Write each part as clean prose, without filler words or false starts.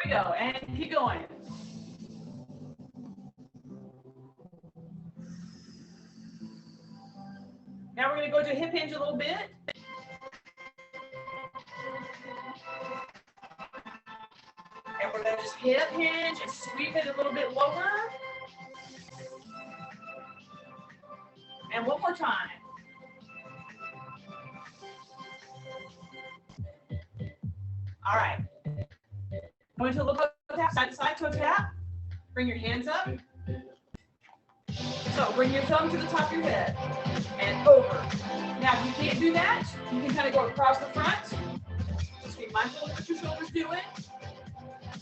we go, and keep going. Now we're going to go to hip hinge a little bit. And we're going to just hip hinge and sweep it a little bit lower. And one more time. All right. Going to a little toe tap, side to side toe tap. Bring your hands up. So bring your thumb to the top of your head and over. Now, if you can't do that, you can kind of go across the front. Just be mindful of what your shoulders doing.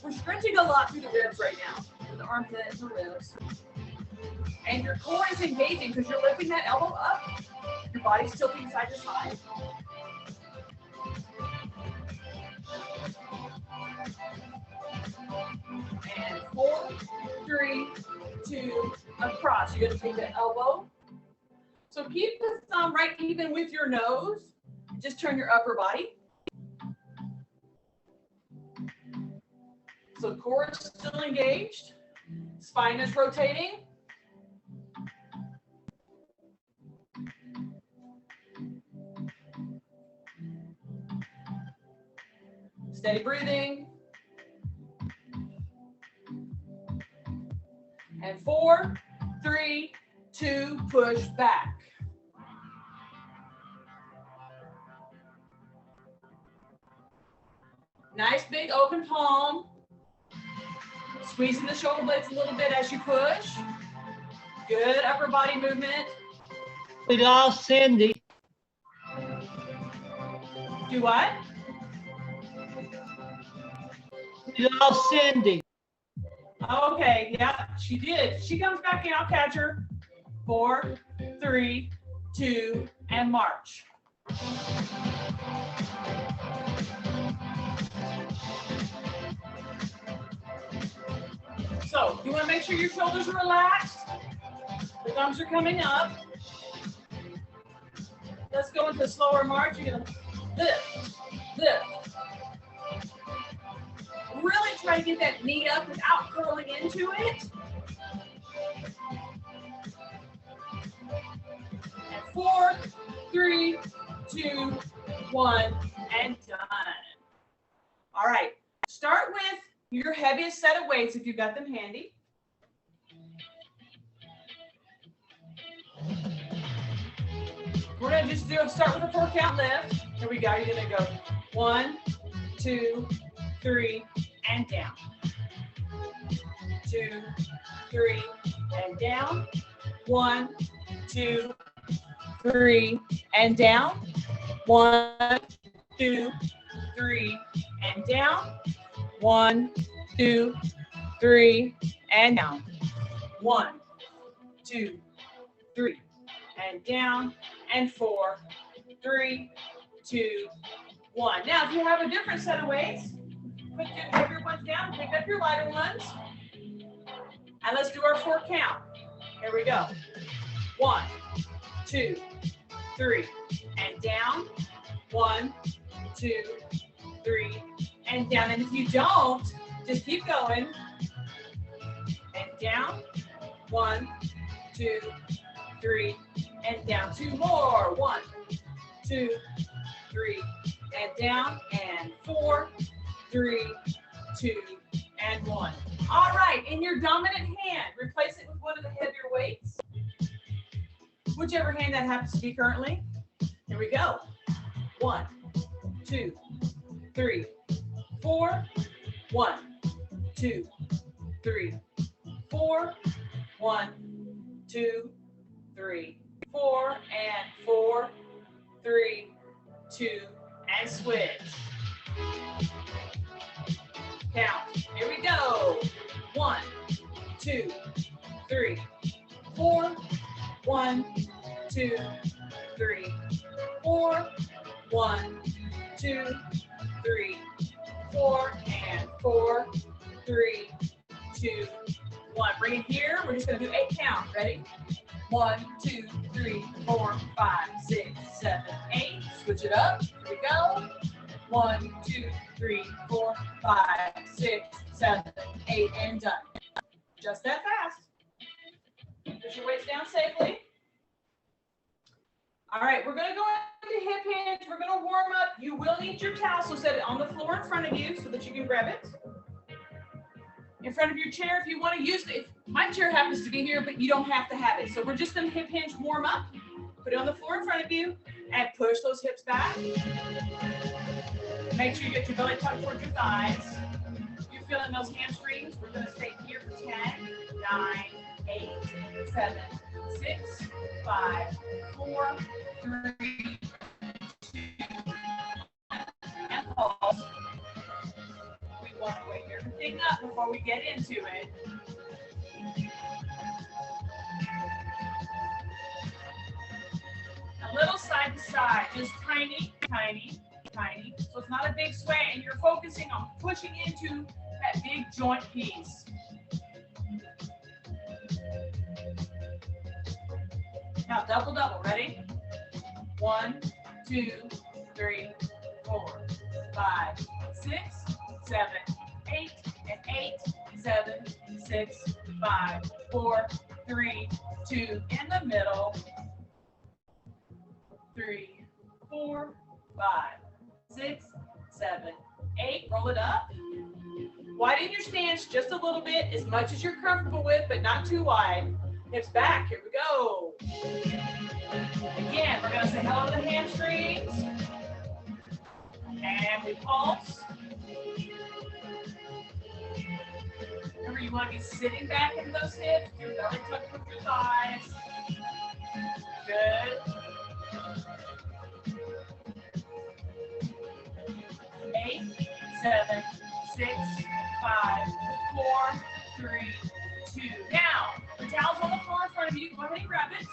We're stretching a lot through the ribs right now, the armpits, the ribs. And your core is engaging because you're lifting that elbow up. Your body's tilting side to side. And 4, 3, 2, across. You're going to take the elbow. So keep the thumb right even with your nose. Just turn your upper body. So core is still engaged. Spine is rotating. Steady breathing. And 4, 3, 2, push back. Nice big open palm. Squeezing the shoulder blades a little bit as you push. Good upper body movement. We lost Cindy. Do what? We lost Cindy. Okay, yeah, she did. She comes back in, I'll catch her. 4, 3, 2, and march. So you want to make sure your shoulders are relaxed. The thumbs are coming up. Let's go into a slower march. You're going to lift, lift. Really try to get that knee up without curling into it. And 4, 3, 2, 1, and done. All right, start with your heaviest set of weights if you've got them handy. We're going to just start with a 4 count lift. Here we go. You're going to go 1, 2, 3, and down. 2, 3, and down. 1, 2, 3, and down. 1, 2, 3, and down. 1, 2, 3, and down. 1, 2, 3, and down. And 4, 3, 2, 1. Now, if you have a different set of weights, put your heavier ones down, pick up your lighter ones, and let's do our 4 count. Here we go. 1, 2, 3, and down. 1, 2, 3, and down. And if you don't, just keep going. And down. 1, 2, 3, and down. 2 more. 1, 2, 3, and down. And 4, 3, 2, and 1. All right, in your dominant hand, replace it with one of the heavier weights. Whichever hand that happens to be currently. Here we go. 1, 2, 3, 4. 1, 2, 3, 4. 1, 2, 3, 4, and 4, 3, 2, and switch. Count. Here we go. 1, 2, 3, 4. 1, 2, 3, 4. 1, 2, 3, 4, and 4, 3, 2, 1. Bring it here. We're just going to do 8 count. Ready? 1, 2, 3, 4, 5, 6, 7, 8. Switch it up. Here we go. 1, 2, 3, 4, 5, 6, 7, 8, and done. Just that fast. Put your weights down safely. All right, we're going to go into hip hinge. We're going to warm up. You will need your towel, so set it on the floor in front of you so that you can grab it. In front of your chair if you want to use it. My chair happens to be here, but you don't have to have it. So we're just going to hip hinge warm up. Put it on the floor in front of you and push those hips back. Make sure you get your belly tucked towards your thighs. You're feeling those hamstrings. We're going to stay here for 10, 9, 8, 7, 6, 5, 4, 3, 2, and pause. We want to wake everything up before we get into it. A little side to side, just tiny, tiny, tiny. So it's not a big sway, and you're focusing on pushing into that big joint piece. Now double, double, ready? 1, 2, 3, 4, 5, 6, 7, 8, and 8, 7, 6, 5, 4, 3, 2, in the middle. 3, 4, 5, 6, 7, 8. Roll it up. Widen your stance just a little bit, as much as you're comfortable with, but not too wide. Hips back. Here we go. Again, we're going to say hello to the hamstrings. And we pulse. Remember, you want to be sitting back in those hips. Your belly tucked with your thighs. Good. 8, 7, 6, 5, 4, 3, 2. Now, the towel's on the floor in front of you. Go ahead and grab it.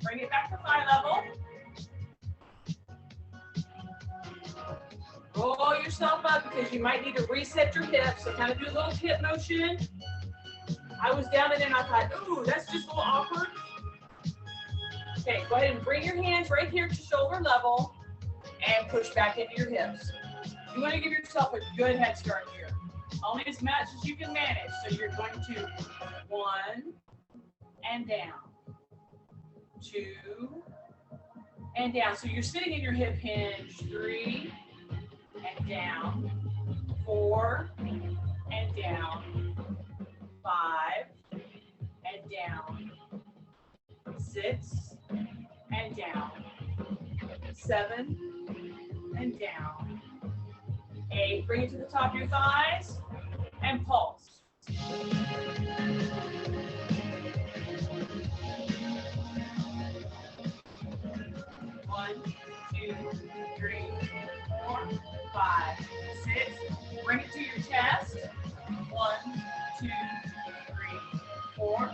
Bring it back to thigh level. Roll yourself up because you might need to reset your hips. So kind of do a little hip motion. I was down in there and I thought, ooh, that's just a little awkward. Okay, go ahead and bring your hands right here to shoulder level and push back into your hips. You want to give yourself a good head start here. Only as much as you can manage. So you're going to 1 and down. 2 and down. So you're sitting in your hip hinge. 3 and down. 4 and down. 5 and down. 6 and down. 7 and down. 8, bring it to the top of your thighs and pulse. 1, 2, 3, 4, 5, 6. Bring it to your chest. 1, 2, 3, 4,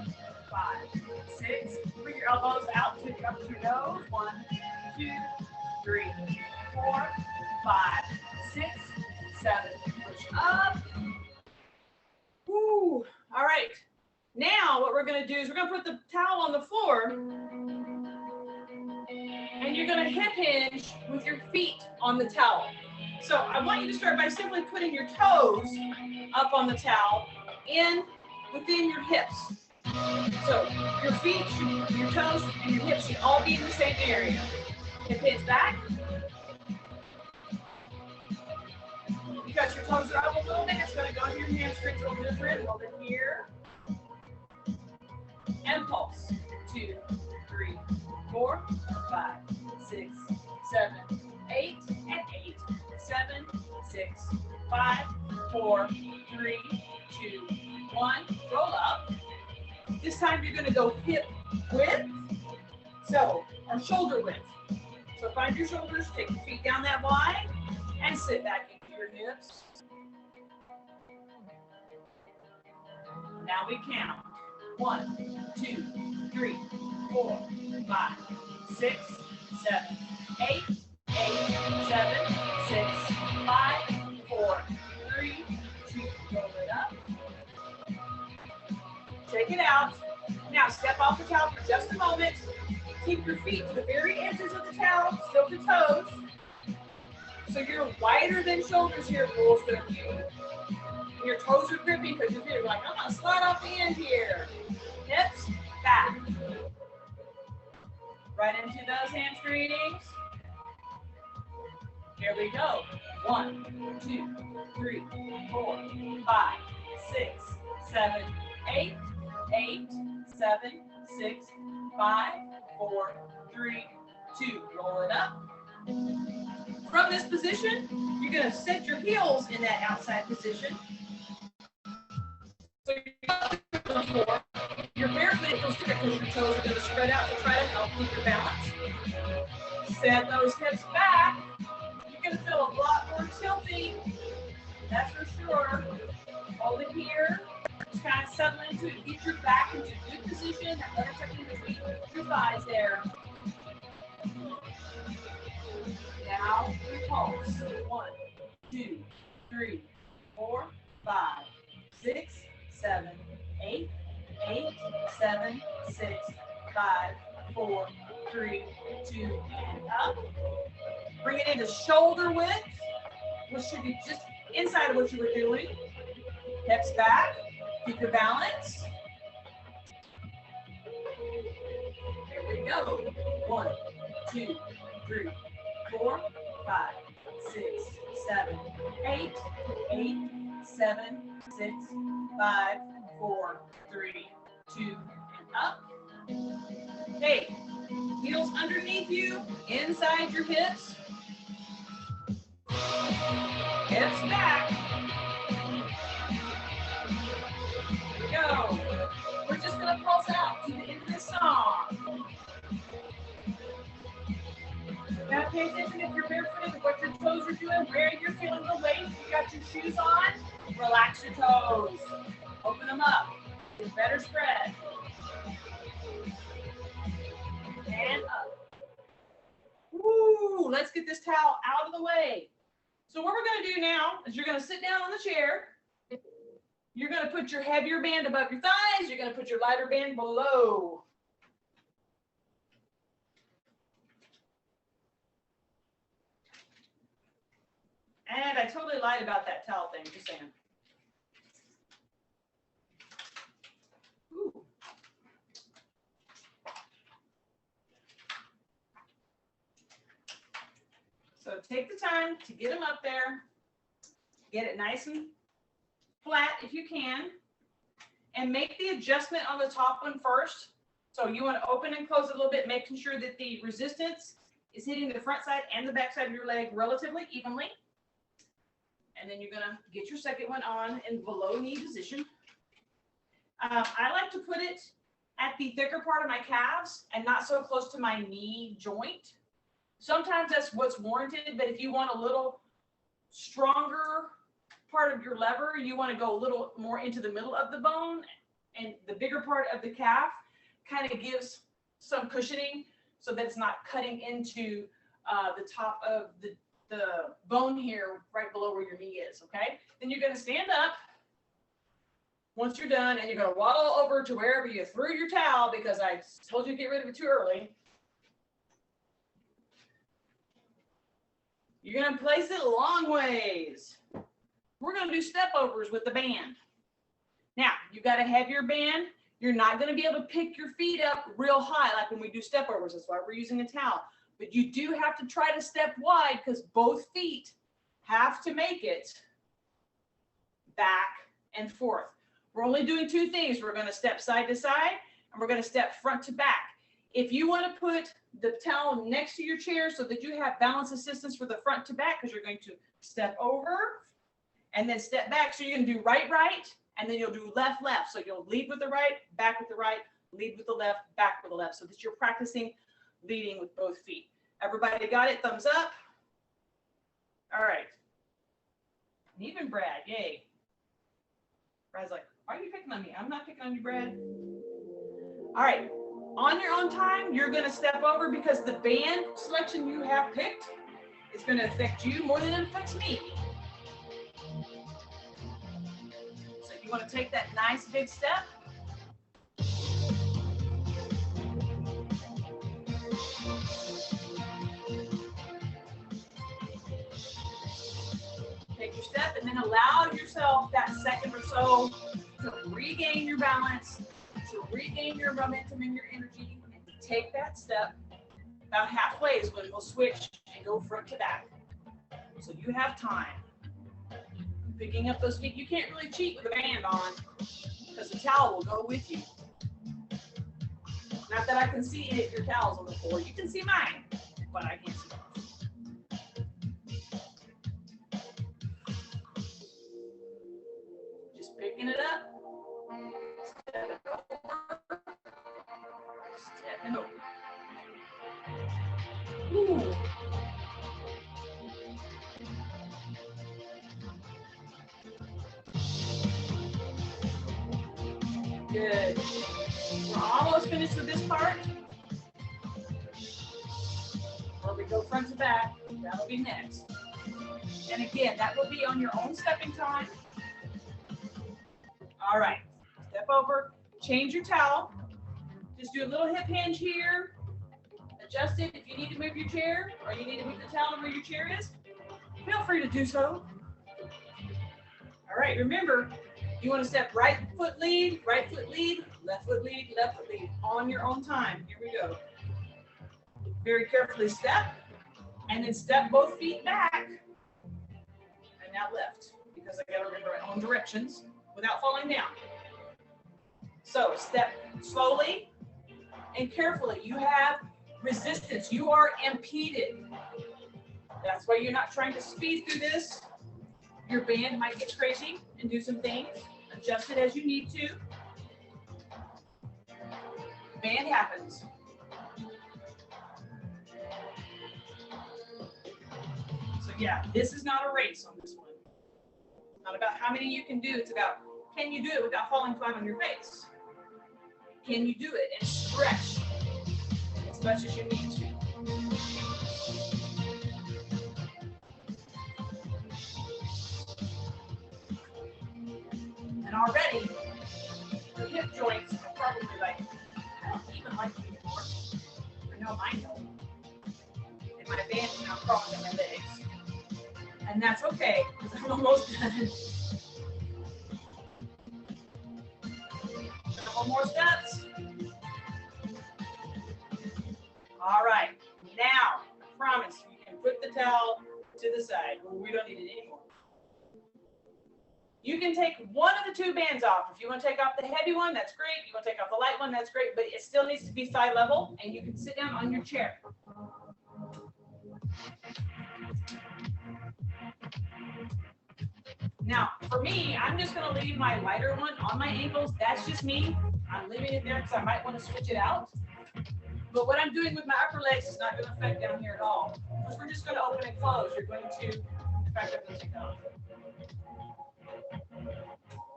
5, 6. Bring your elbows out to your nose. 1, 2, 3, 4, 5, 6, 7. Push up. Woo. All right. Now what we're going to do is we're going to put the towel on the floor. And you're going to hip hinge with your feet on the towel. So I want you to start by simply putting your toes up on the towel within your hips. So your feet, your toes, and your hips should all be in the same area. Hip hinge back. Because your toes are up a little bit, it's going to go to your hamstrings over the rib. Hold it here. And pulse. 2, 3, 4, 5, 6, 7, 8, and 8, 7, 6, 5, 4, 3, 2, 1. Roll up. This time you're going to go hip width, or shoulder width. So find your shoulders, take your feet down that wide, and sit back into your hips. Now we count. 1, 2, 3, 4, 5, 6, 7, 8, 7, 6, 5, 4, 3, 2. Roll it up. Take it out. Now step off the towel for just a moment. Keep your feet to the very edges of the towel, still the toes. So you're wider than shoulders here, full step U. Your toes are gripping because you're like, I'm gonna slide off the end here. Hips back. Right into those hamstrings. Here we go. 1, 2, 3, 4, 5, 6, 7, 8, 8, 7, 6, 5, 4, 3, 2. Roll it up. From this position, you're going to set your heels in that outside position. So you're barefoot feels good because your toes are going to spread out to try to help keep your balance. Set those hips back. You're going to feel a lot more tilting. That's for sure. Hold it here. Just kind of settle into it. Get your back into a good position. That letter tucking between your thighs there. Now we pulse. 1, 2, 3, 4, 5, 6, 7, 8, 8, 7, 6, 5, 4, 3, 2, and up. Bring it into shoulder width, which should be just inside of what you were doing. Hips back. Keep your balance. There we go. 1, 2, 3, 4, 5, 6, 7, 8, 8, 7, 6, 5, 4, 3, 2, and up. Okay, heels underneath you, inside your hips. Hips back. Here we go. We're just going to pulse out to the end of this song. Now pay attention if you're barefooted, what your toes are doing, where you're feeling the weight. You got your shoes on, relax your toes. Open them up. Get better spread. And up. Woo! Let's get this towel out of the way. So what we're going to do now is you're going to sit down on the chair. You're going to put your heavier band above your thighs. You're going to put your lighter band below. And I totally lied about that towel thing, just saying. Ooh. So take the time to get them up there. Get it nice and flat if you can. And make the adjustment on the top one first. So you want to open and close a little bit, making sure that the resistance is hitting the front side and the back side of your leg relatively evenly. And then you're going to get your second one on in below knee position. I like to put it at the thicker part of my calves and not so close to my knee joint. Sometimes that's what's warranted, but if you want a little stronger part of your lever, you want to go a little more into the middle of the bone, and the bigger part of the calf kind of gives some cushioning so that it's not cutting into the top of the bone here right below where your knee is, okay? Then you're going to stand up once you're done, and you're going to waddle over to wherever you threw your towel, because I told you to get rid of it too early. You're going to place it long ways. We're going to do step overs with the band. Now, you've got a heavier band. You're not going to be able to pick your feet up real high like when we do step overs. That's why we're using a towel. But you do have to try to step wide, because both feet have to make it back and forth. We're only doing two things. We're going to step side to side, and we're going to step front to back. If you want to put the towel next to your chair so that you have balance assistance for the front to back, because you're going to step over and then step back. So you're going to do right, right, and then you'll do left, left. So you'll lead with the right, back with the right, lead with the left, back with the left, so that you're practicing leading with both feet. Everybody got it? Thumbs up. All right. And even Brad, yay. Brad's like, why are you picking on me? I'm not picking on you, Brad. All right. On your own time, you're going to step over, because the band selection you have picked is going to affect you more than it affects me. So you want to take that nice big step. and then allow yourself that second or so to regain your balance, to regain your momentum and your energy, and to take that step. About halfway is when we'll switch and go front to back. So you have time. Picking up those feet, you can't really cheat with a band on because the towel will go with you. Not that I can see if your towel's on the floor. You can see mine, but I can't see yours. Just picking it up. Step it over. Step it over. Ooh. Good. We're almost finished with this part. Where we go front to back, that'll be next. And again, that will be on your own stepping time. All right, step over, change your towel. Just do a little hip hinge here. Adjust it if you need to move your chair or you need to move the towel to where your chair is. Feel free to do so. All right, remember, you want to step right foot lead, left foot lead, left foot lead on your own time. Here we go. Very carefully step, and then step both feet back, and now left, because I got to remember my own directions without falling down. So step slowly and carefully. You have resistance. You are impeded. That's why you're not trying to speed through this. Your band might get crazy and do some things. Adjust it as you need to. Band happens. So yeah, this is not a race on this one. It's not about how many you can do. It's about, can you do it without falling flat on your face? Can you do it and stretch as much as you need to? And already, the hip joints are probably like, I don't even like them anymore. I know mine don't. And my band is now crossing my legs. And that's okay, because I'm almost done. A couple more steps. All right, now, I promise you can put the towel to the side. We don't need it anymore. You can take one of the two bands off. If you want to take off the heavy one, that's great. If you want to take off the light one, that's great, but it still needs to be side level, and you can sit down on your chair. Now, for me, I'm just going to leave my lighter one on my ankles. That's just me. I'm leaving it there because I might want to switch it out. But what I'm doing with my upper legs is not going to affect down here at all. Because we're just going to open and close. You're going to, in fact, I'm going to take that off.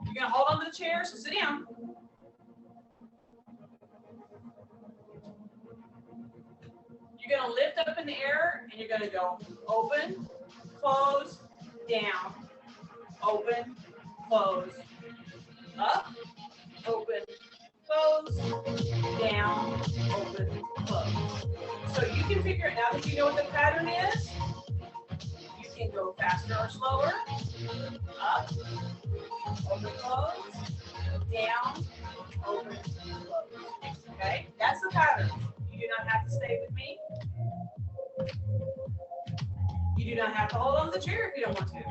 You're going to hold on to the chair, so sit down. You're going to lift up in the air, and you're going to go open, close, down, open, close, up, open, close, down, open, close. So you can figure it out. If you know what the pattern is, you can go faster or slower, up, open, close, down, open, close. Okay, that's the pattern. You do not have to stay with me. You do not have to hold on to the chair if you don't want to.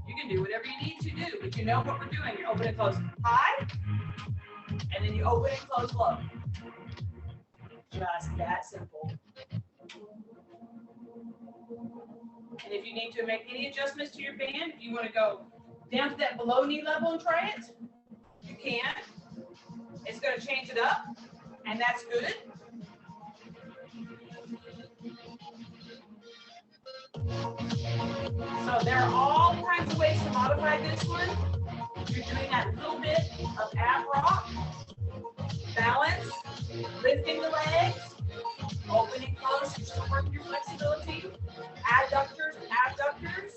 You can do whatever you need to do, but you know what we're doing. You open and close high, and then you open and close low. Just that simple. And if you need to make any adjustments to your band, if you want to go down to that below knee level and try it, you can. It's going to change it up, and that's good. So there are all kinds of ways to modify this one. You're doing that little bit of ab rock, balance, lifting the legs, opening close, you're still working your flexibility, adductors, abductors.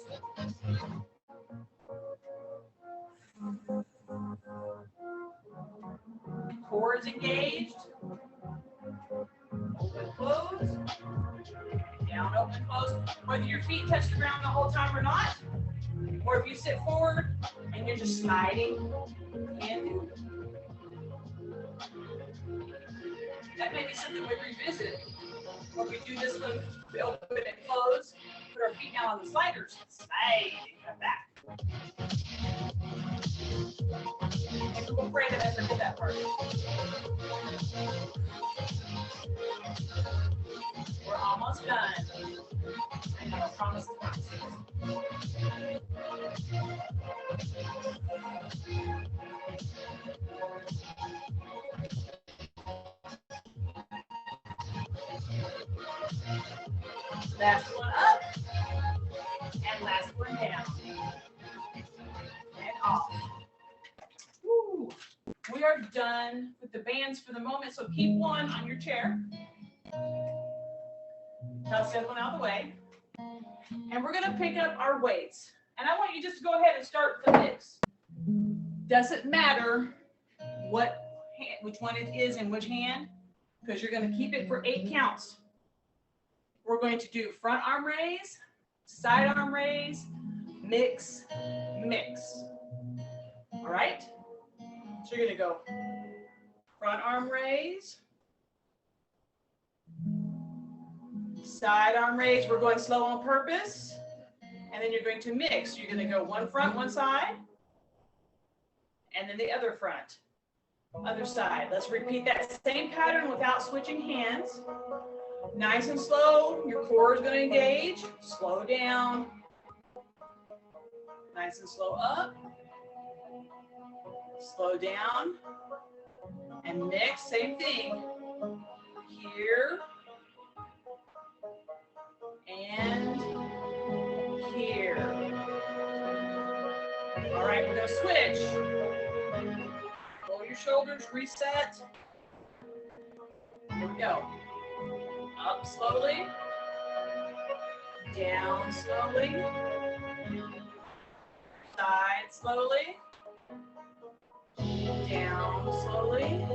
Core is engaged. Open, close. Down, open, close. Whether your feet touch the ground the whole time or not, you sit forward and you're just sliding, and do it. That may be something we revisit. Or we do this one, we open and close, put our feet down on the sliders, slide and come back. And we'll pray that as I did that part. We're almost done. I know, I promise. Last one up, and last one down, and off. Woo. We are done with the bands for the moment, so keep one on your chair. Toss the other one out of the way. And we're gonna pick up our weights. And I want you just to go ahead and start the mix. Doesn't matter which one it is in which hand, because you're gonna keep it for 8 counts. We're going to do front arm raise, side arm raise, mix, mix. All right? So you're gonna go front arm raise, side arm raise. We're going slow on purpose. And then you're going to mix. You're gonna go one front, one side, and then the other front, other side. Let's repeat that same pattern without switching hands. Nice and slow. Your core is going to engage. Slow down. Nice and slow up. Slow down. And mix, same thing. Here. And here. All right, we're going to switch. Roll your shoulders, reset. Here we go. Up slowly, down slowly, side slowly, down slowly.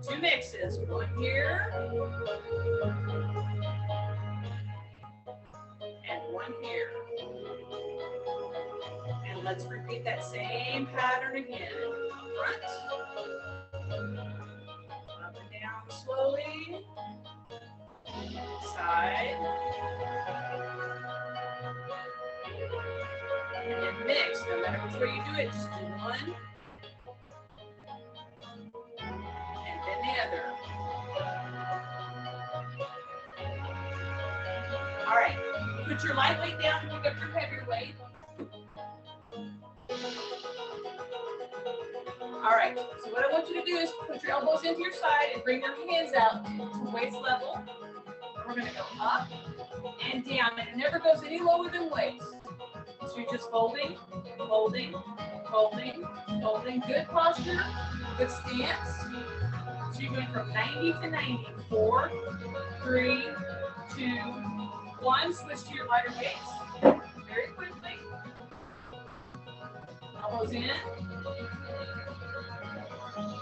2 mixes, one here, and one here. And let's repeat that same pattern again. Front. Up and down slowly. Side. And then mix. No matter which way you do it, just do one. And then the other. All right. Put your light weight down and pick up your heavier weight. All right, so what I want you to do is put your elbows into your side and bring your hands out to waist level. We're going to go up and down. It never goes any lower than waist. So you're just folding, folding, folding, folding. Good posture, good stance. So you're going from 90 to 90. 4, 3, 2, 1. Switch to your lighter weights very quickly. Elbows in.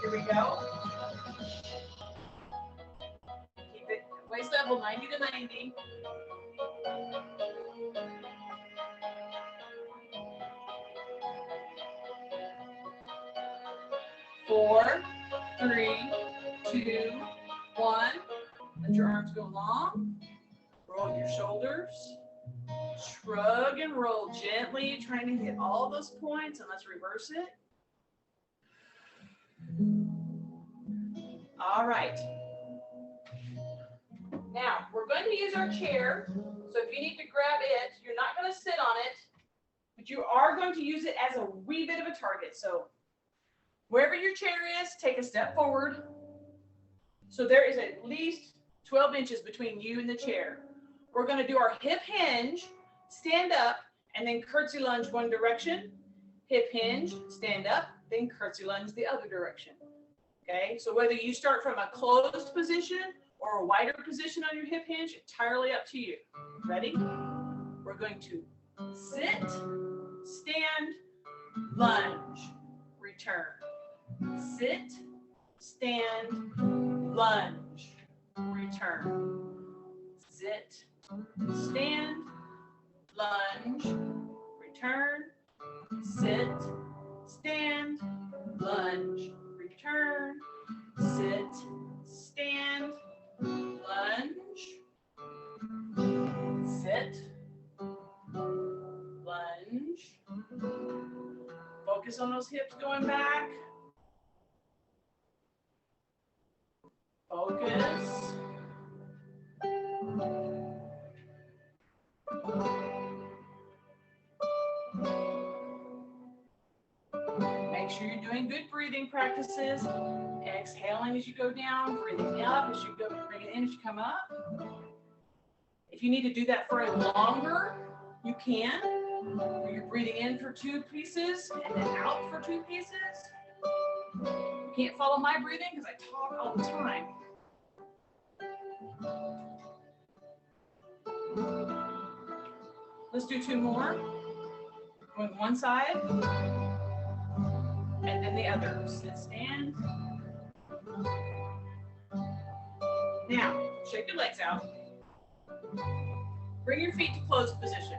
Here we go. Keep it waist level 90 to 90. Four, 3, 2, 1. Let your arms go long. Roll your shoulders. Shrug and roll gently, trying to hit all those points, and let's reverse it. All right. Now, we're going to use our chair. So if you need to grab it, you're not going to sit on it, but you are going to use it as a wee bit of a target. So wherever your chair is, take a step forward. So there is at least 12 inches between you and the chair. We're going to do our hip hinge, stand up, and then curtsy lunge one direction. Hip hinge, stand up, then curtsy lunge the other direction. Okay, so whether you start from a closed position or a wider position on your hip hinge, entirely up to you. Ready? We're going to sit, stand, lunge, return. Sit, stand, lunge, return. Sit, stand, lunge, return, sit, stand, lunge, return, sit, stand, lunge, sit, lunge. Focus on those hips going back. Focus. Make sure you're doing good breathing practices. Exhaling as you go down, breathing up as you go, bring it in as you come up. If you need to do that for a longer, you can. Where you're breathing in for 2 pieces and then out for 2 pieces. You can't follow my breathing because I talk all the time. Let's do 2 more. Going one side and then the other. Sit, stand. Now, shake your legs out. Bring your feet to closed position.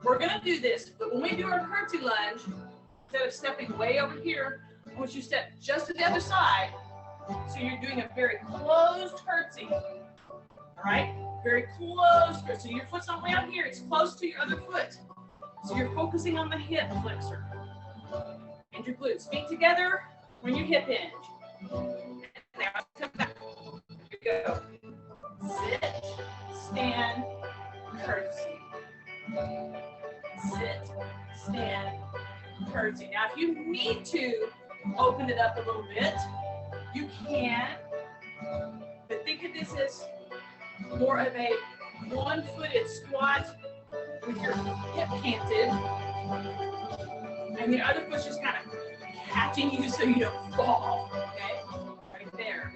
We're going to do this, but when we do our curtsy lunge, instead of stepping way over here, I want you to step just to the other side. So you're doing a very closed curtsy. All right? Very closed curtsy. So your foot's not way out here. It's close to your other foot. So you're focusing on the hip flexor and your glutes. Feet together when you hip hinge. Now come back. Here you go. Sit, stand, curtsy. Sit, stand, curtsy. Now, if you need to open it up a little bit, you can. But think of this as more of a one-footed squat with your hip canted, and the other foot's just kind of catching you so you don't fall. Okay, right there.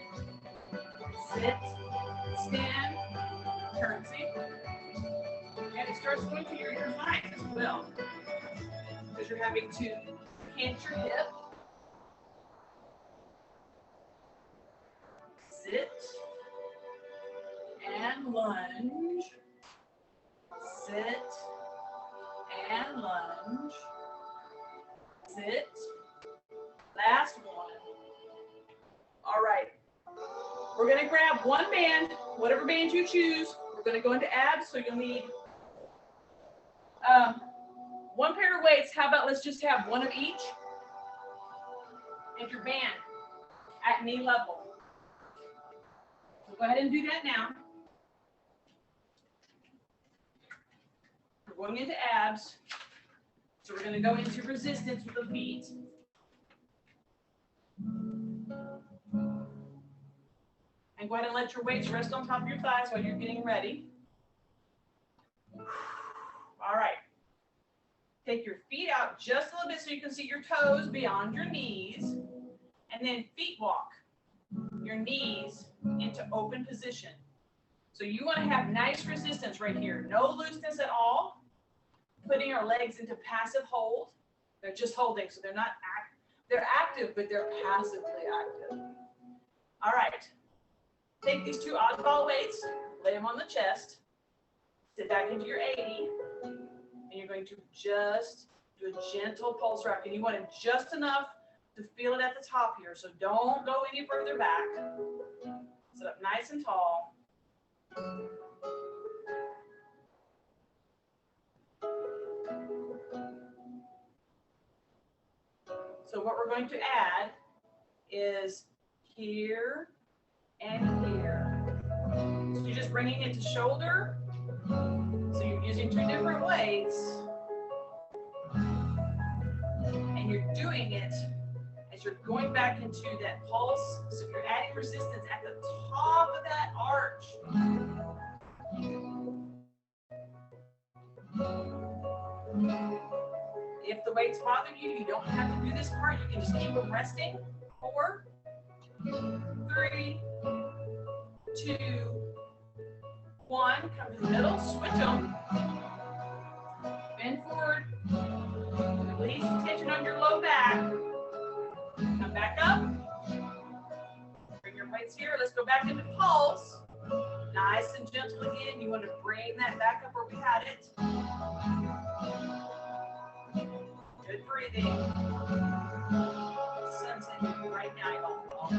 Sit, stand, curtsy. And it starts going to your thighs as well, because you're having to cant your hip. Sit and lunge. Sit and lunge. Sit. Last one. All right. We're going to grab one band, whatever band you choose. We're going to go into abs, so you'll need 1 pair of weights. How about let's just have 1 of each? And your band at knee level. So go ahead and do that now. We're going into abs. So we're going to go into resistance with the feet. And go ahead and let your weights rest on top of your thighs while you're getting ready. All right. Take your feet out just a little bit so you can see your toes beyond your knees. And then feet walk your knees into open position. So you want to have nice resistance right here. No looseness at all. Putting our legs into passive hold. They're just holding, so they're not active. They're active, but they're passively active. All right. Take these 2 oddball weights, lay them on the chest, sit back into your 80, and you're going to just do a gentle pulse rock. And you want it just enough to feel it at the top here, so don't go any further back. Sit up nice and tall. So what we're going to add is here and here. So you're just bringing it to shoulder. So you're using 2 different weights. And you're doing it as you're going back into that pulse. So you're adding resistance at the top of that arch. If the weights bother you, you don't have to do this part. You can just keep them resting. 4, 3, 2, 1. Come to the middle. Switch them. Bend forward. Release the tension on your low back. Come back up. Bring your weights here. Let's go back into pulse. Nice and gentle again. You want to bring that back up where we had it. breathing. Sun's in right now, y'all.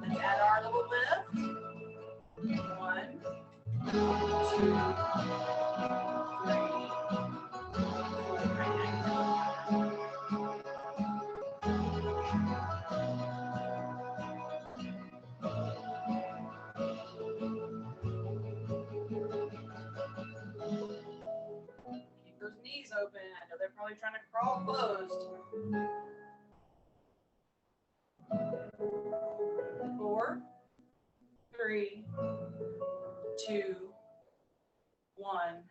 Let's add our little lift. 1, 2, 3, 4. Right now. Keep those knees open. I know they're probably trying to crawl closed. 4, 3, 2, 1,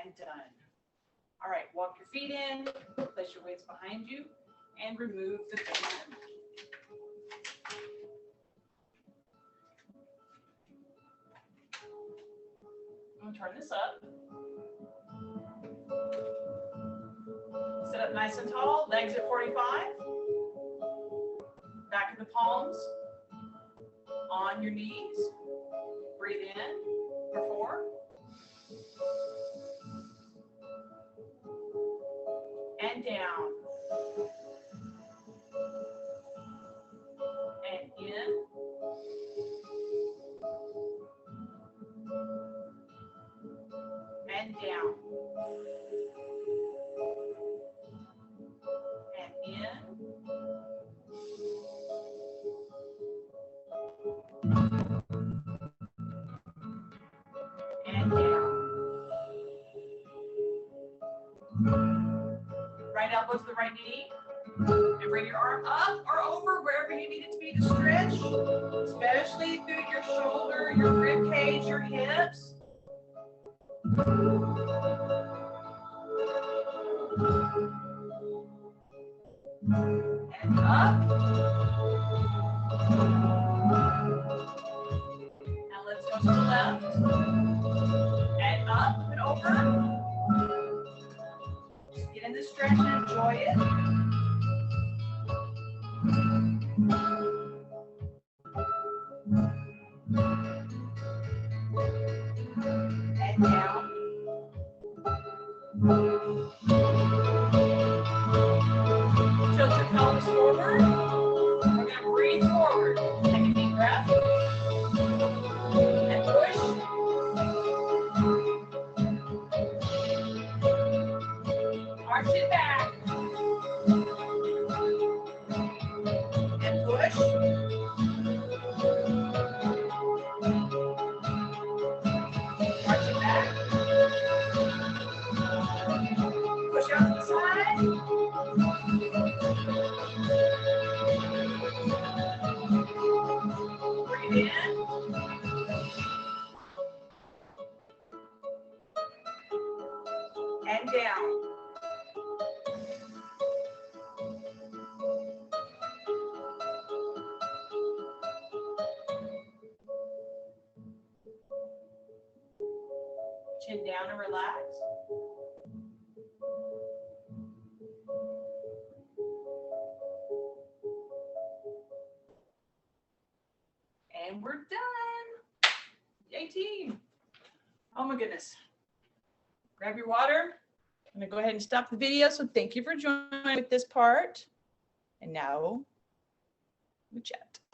and done. All right, walk your feet in, place your weights behind you, and remove the band. I'm gonna turn this up. Sit up nice and tall, legs at 45. Back in the palms, on your knees. Breathe in for 4. And down. And in. And down. And in. And down. Right elbow to the right knee. And bring your arm up or over wherever you need it to be to stretch, especially through your shoulder, your rib cage, your hips. And up. Now let's go to the left. And up and over. Just get in the stretch and enjoy it. And down. Tilt your pelvis forward. We're going to breathe forward. Take a deep breath. And push. Arch it back. And push. Arch it back. Push out to the side. Breathe in. And down. Chin down and relax. And we're done. Yay, team. Oh my goodness. Grab your water. I'm going to go ahead and stop the video. So thank you for joining with this part. And now we chat.